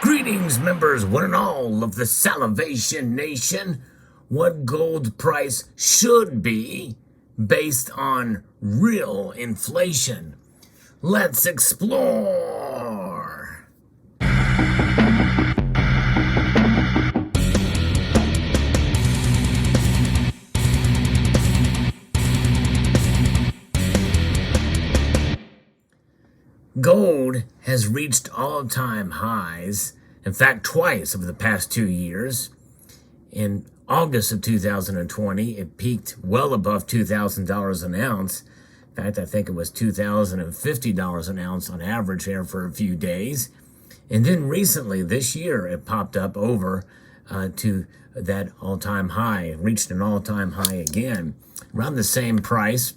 Greetings, members, one and all of the Salivation Nation. What gold price should be based on real inflation? Let's explore. Gold has reached all-time highs, in fact, twice over the past 2 years. In August of 2020, it peaked well above $2,000 an ounce. In fact, I think it was $2,050 an ounce on average here for a few days. And then recently, this year, it popped up over to that all-time high. It reached an all-time high again, around the same price,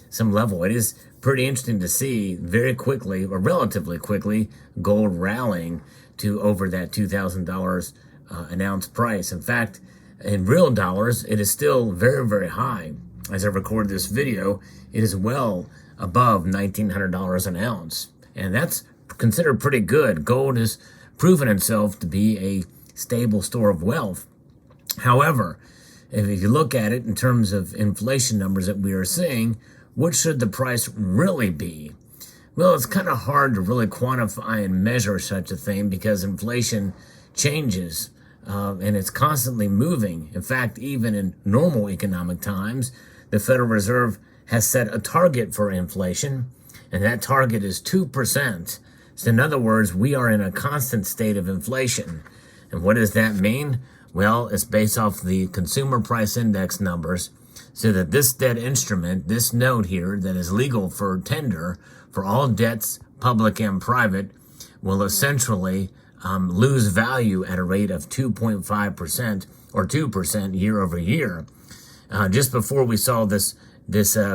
some level. It is pretty interesting to see very quickly, or relatively quickly, gold rallying to over that $2,000 an ounce price. In fact, in real dollars, it is still very, very high. As I record this video, it is well above $1,900 an ounce. And that's considered pretty good. Gold has proven itself to be a stable store of wealth. However, if you look at it in terms of inflation numbers that we are seeing, what should the price really be? Well, it's kind of hard to really quantify and measure such a thing because inflation changes and it's constantly moving. In fact, even in normal economic times, the Federal Reserve has set a target for inflation, and that target is 2%. So in other words, we are in a constant state of inflation. And what does that mean? Well, it's based off the consumer price index numbers, so that this debt instrument, this note here that is legal for tender for all debts, public and private, will essentially lose value at a rate of 2.5% or 2% year over year. Just before we saw this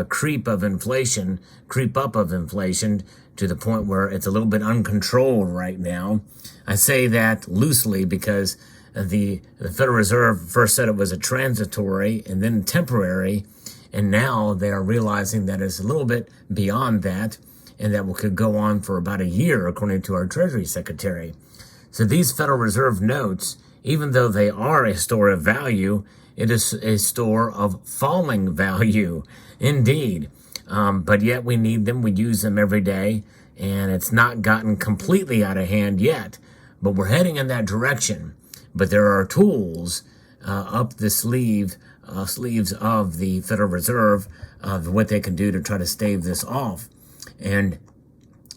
creep up of inflation to the point where it's a little bit uncontrolled right now. I say that loosely because the Federal Reserve first said it was a transitory and then temporary, and now they are realizing that it's a little bit beyond that, and that could go on for about a year, according to our Treasury Secretary. So these Federal Reserve notes, even though they are a store of value, it is a store of falling value, indeed. But yet we need them, we use them every day, and it's not gotten completely out of hand yet, but we're heading in that direction. But there are tools up the sleeves of the Federal Reserve of what they can do to try to stave this off. And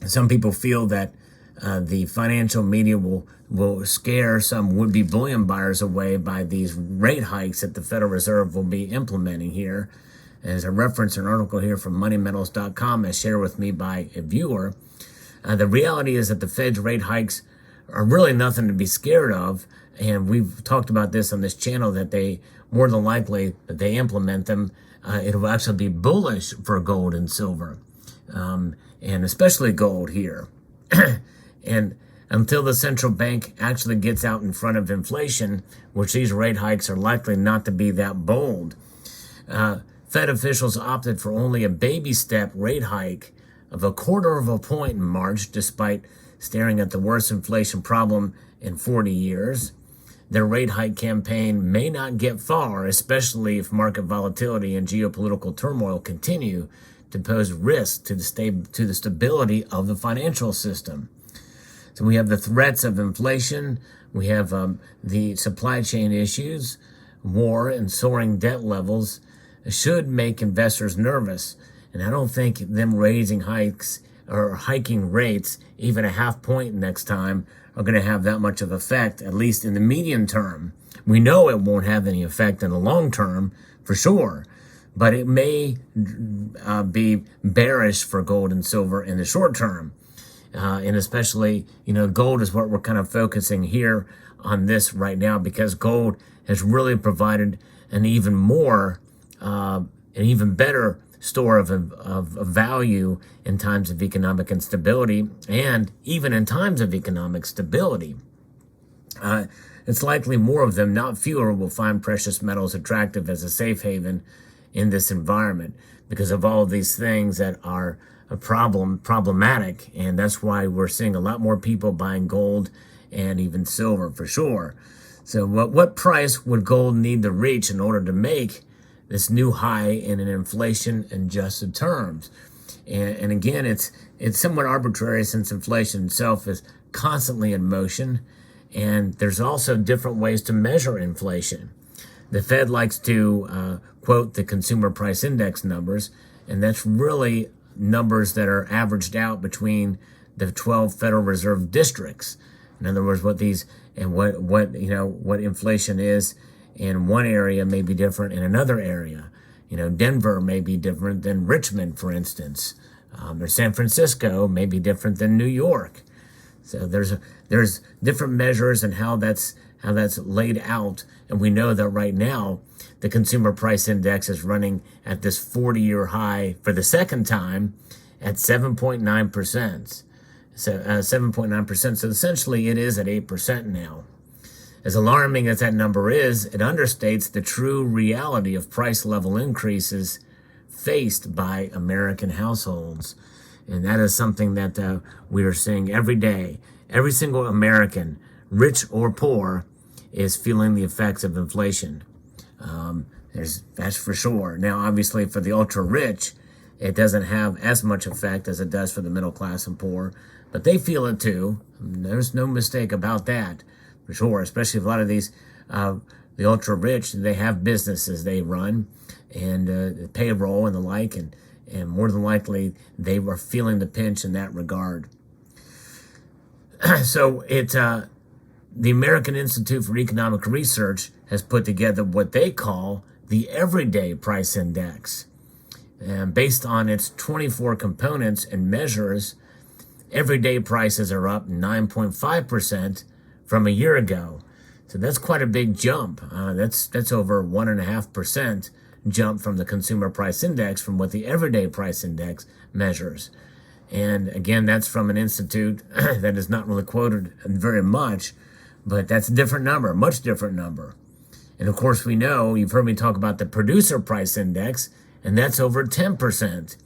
some people feel that the financial media will scare some would-be bullion buyers away by these rate hikes that the Federal Reserve will be implementing here. As I reference an article here from moneymetals.com as shared with me by a viewer, the reality is that the Fed's rate hikes are really nothing to be scared of. And we've talked about this on this channel, that they more than likely that they implement them, it'll actually be bullish for gold and silver, and especially gold here. And until the central bank actually gets out in front of inflation, which these rate hikes are likely not to be that bold. Fed officials opted for only a baby step rate hike of 1/4 of a point in March, despite staring at the worst inflation problem in 40 years. Their rate hike campaign may not get far, especially if market volatility and geopolitical turmoil continue to pose risk to the stability of the financial system. So we have the threats of inflation, we have the supply chain issues, war, and soaring debt levels should make investors nervous. And I don't think them raising hikes or hiking rates, even a half point next time, are going to have that much of effect, at least in the medium term. We know it won't have any effect in the long term, for sure, but it may be bearish for gold and silver in the short term. And especially, gold is what we're kind of focusing here on this right now, because gold has really provided an even better store of value in times of economic instability, and even in times of economic stability. It's likely more of them, not fewer, will find precious metals attractive as a safe haven in this environment because of all of these things that are problematic. And that's why we're seeing a lot more people buying gold and even silver for sure. So what price would gold need to reach in order to make this new high in an inflation-adjusted terms? And again, it's somewhat arbitrary since inflation itself is constantly in motion, and there's also different ways to measure inflation. The Fed likes to quote the consumer price index numbers, and that's really numbers that are averaged out between the 12 Federal Reserve districts. In other words, what inflation is in one area may be different in another area. Denver may be different than Richmond, for instance, or San Francisco may be different than New York. So there's different measures and how that's laid out, and we know that right now the consumer price index is running at this 40-year high for the second time at 7.9%. So 7.9%. So essentially, it is at 8% now. As alarming as that number is, it understates the true reality of price level increases faced by American households. And that is something that we are seeing every day. Every single American, rich or poor, is feeling the effects of inflation. That's for sure. Now, obviously, for the ultra rich, it doesn't have as much effect as it does for the middle class and poor, but they feel it too. There's no mistake about that, for sure. Especially if a lot of these, the ultra rich, they have businesses they run and payroll and the like, and more than likely they were feeling the pinch in that regard. So the American Institute for Economic Research has put together what they call the Everyday Price Index. And based on its 24 components and measures, everyday prices are up 9.5% from a year ago. So that's quite a big jump. That's over 1.5% jump from the Consumer Price Index from what the Everyday Price Index measures. And again, that's from an institute that is not really quoted very much, but that's a different number, much different number. And of course, we know, you've heard me talk about the Producer Price Index, and that's over 10%,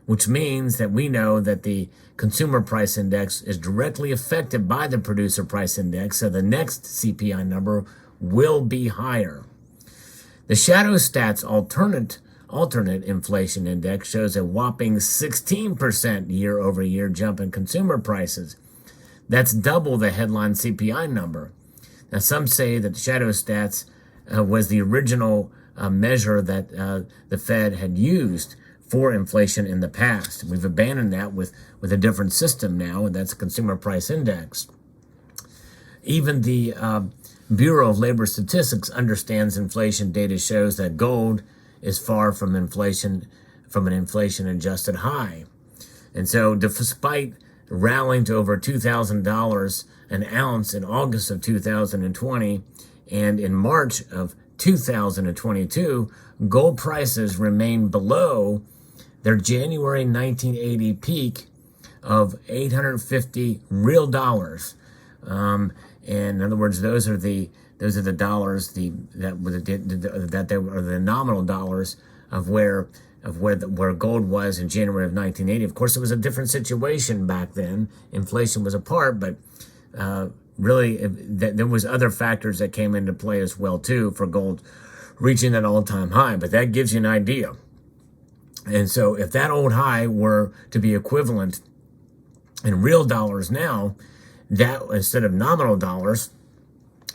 which means that we know that the Consumer Price Index is directly affected by the Producer Price Index, so the next CPI number will be higher. The Shadow Stats alternate inflation index shows a whopping 16% year-over-year jump in consumer prices. That's double the headline CPI number. Now, some say that the Shadow Stats was the original measure that the Fed had used for inflation in the past. We've abandoned that with a different system now, and that's the Consumer Price Index. Even the Bureau of Labor Statistics understands inflation data shows that gold is far from an inflation-adjusted high. And so despite rallying to over $2,000 an ounce in August of 2020 and in March of 2022, gold prices remain below their January 1980 peak of 850 real dollars. And in other words, those are the dollars that they were the nominal dollars of where gold was in January of 1980. Of course, it was a different situation back then. Inflation was a part, but really there was other factors that came into play as well too for gold reaching that all-time high. But that gives you an idea. And so if that old high were to be equivalent in real dollars now, that instead of nominal dollars,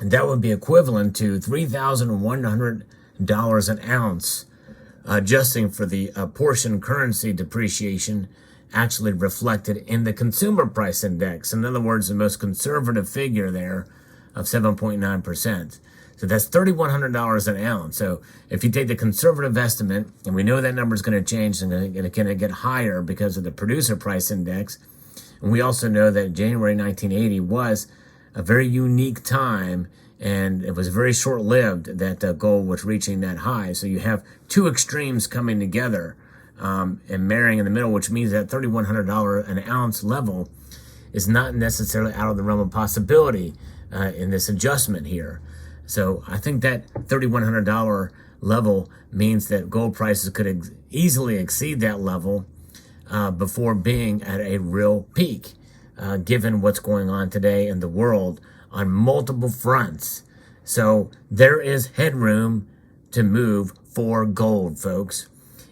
that would be equivalent to $3,100 an ounce, adjusting for the portion currency depreciation actually reflected in the Consumer Price Index. In other words, the most conservative figure there of 7.9%. So that's $3,100 an ounce. So if you take the conservative estimate, and we know that number is going to change and it's going to get higher because of the Producer Price Index, and we also know that January 1980 was a very unique time, and it was very short-lived that gold was reaching that high. So you have two extremes coming together and marrying in the middle, which means that $3,100 an ounce level is not necessarily out of the realm of possibility in this adjustment here. So I think that $3,100 level means that gold prices could easily exceed that level before being at a real peak, given what's going on today in the world on multiple fronts. So there is headroom to move for gold, folks.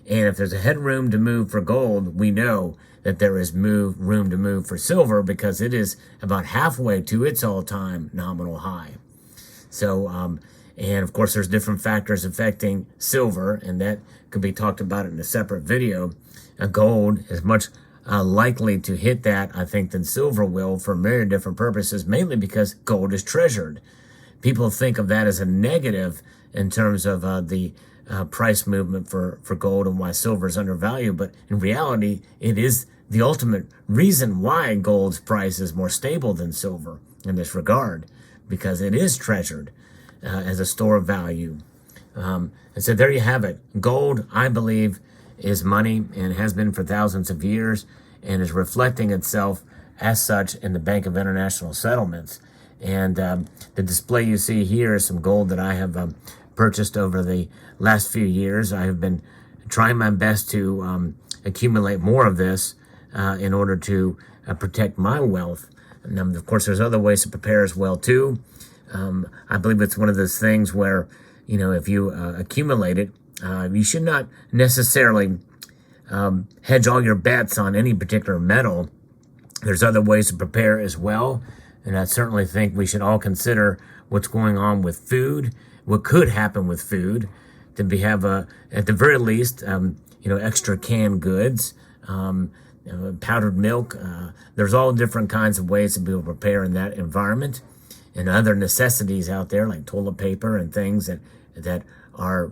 And if there's a headroom to move for gold, we know that there is room to move for silver, because it is about halfway to its all-time nominal high. So, and of course, there's different factors affecting silver, and that could be talked about in a separate video. Gold is much likely to hit that, I think, than silver will for many different purposes, mainly because gold is treasured. People think of that as a negative in terms of the price movement for gold and why silver is undervalued. But in reality, it is the ultimate reason why gold's price is more stable than silver in this regard, because it is treasured as a store of value. And so there you have it. Gold, I believe, is money and has been for thousands of years, and is reflecting itself as such in the Bank of International Settlements. And the display you see here is some gold that I have purchased over the last few years. I have been trying my best to accumulate more of this in order to protect my wealth. And of course, there's other ways to prepare as well too. I believe it's one of those things where, you know, if you accumulate it, you should not necessarily hedge all your bets on any particular metal. There's other ways to prepare as well. And I certainly think we should all consider what's going on with food, what could happen with food, to have at the very least, extra canned goods, powdered milk. There's all different kinds of ways to be able to prepare in that environment, and other necessities out there like toilet paper and things that are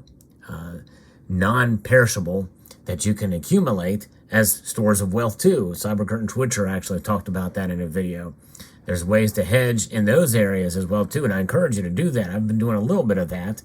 non-perishable that you can accumulate as stores of wealth too. Cyberkurt and Twitcher actually talked about that in a video. There's ways to hedge in those areas as well too, and I encourage you to do that. I've been doing a little bit of that,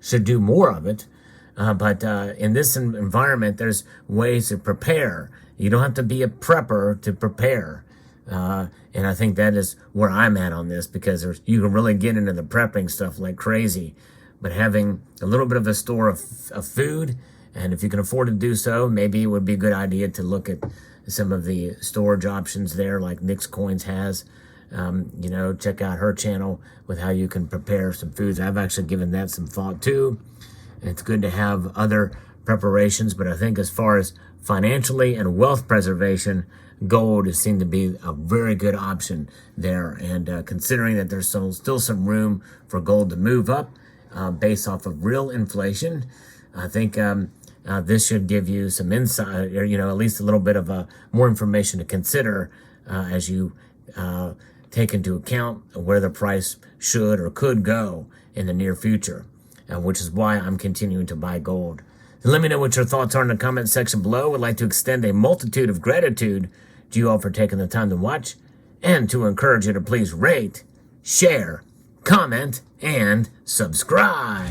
should do more of it. But in this environment, there's ways to prepare. You don't have to be a prepper to prepare. And I think that is where I'm at on this, because you can really get into the prepping stuff like crazy. But having a little bit of a store of food, and if you can afford to do so, maybe it would be a good idea to look at some of the storage options there, like Nick's Coins has. Check out her channel with how you can prepare some foods. I've actually given that some thought too. It's good to have other preparations, but I think as far as financially and wealth preservation, gold is seen to be a very good option there. And considering that there's still some room for gold to move up based off of real inflation, I think this should give you some insight, or at least a little bit of more information to consider as you take into account where the price should or could go in the near future, which is why I'm continuing to buy gold. So let me know what your thoughts are in the comment section below. I would like to extend a multitude of gratitude to you all for taking the time to watch, and to encourage you to please rate, share, comment, and subscribe.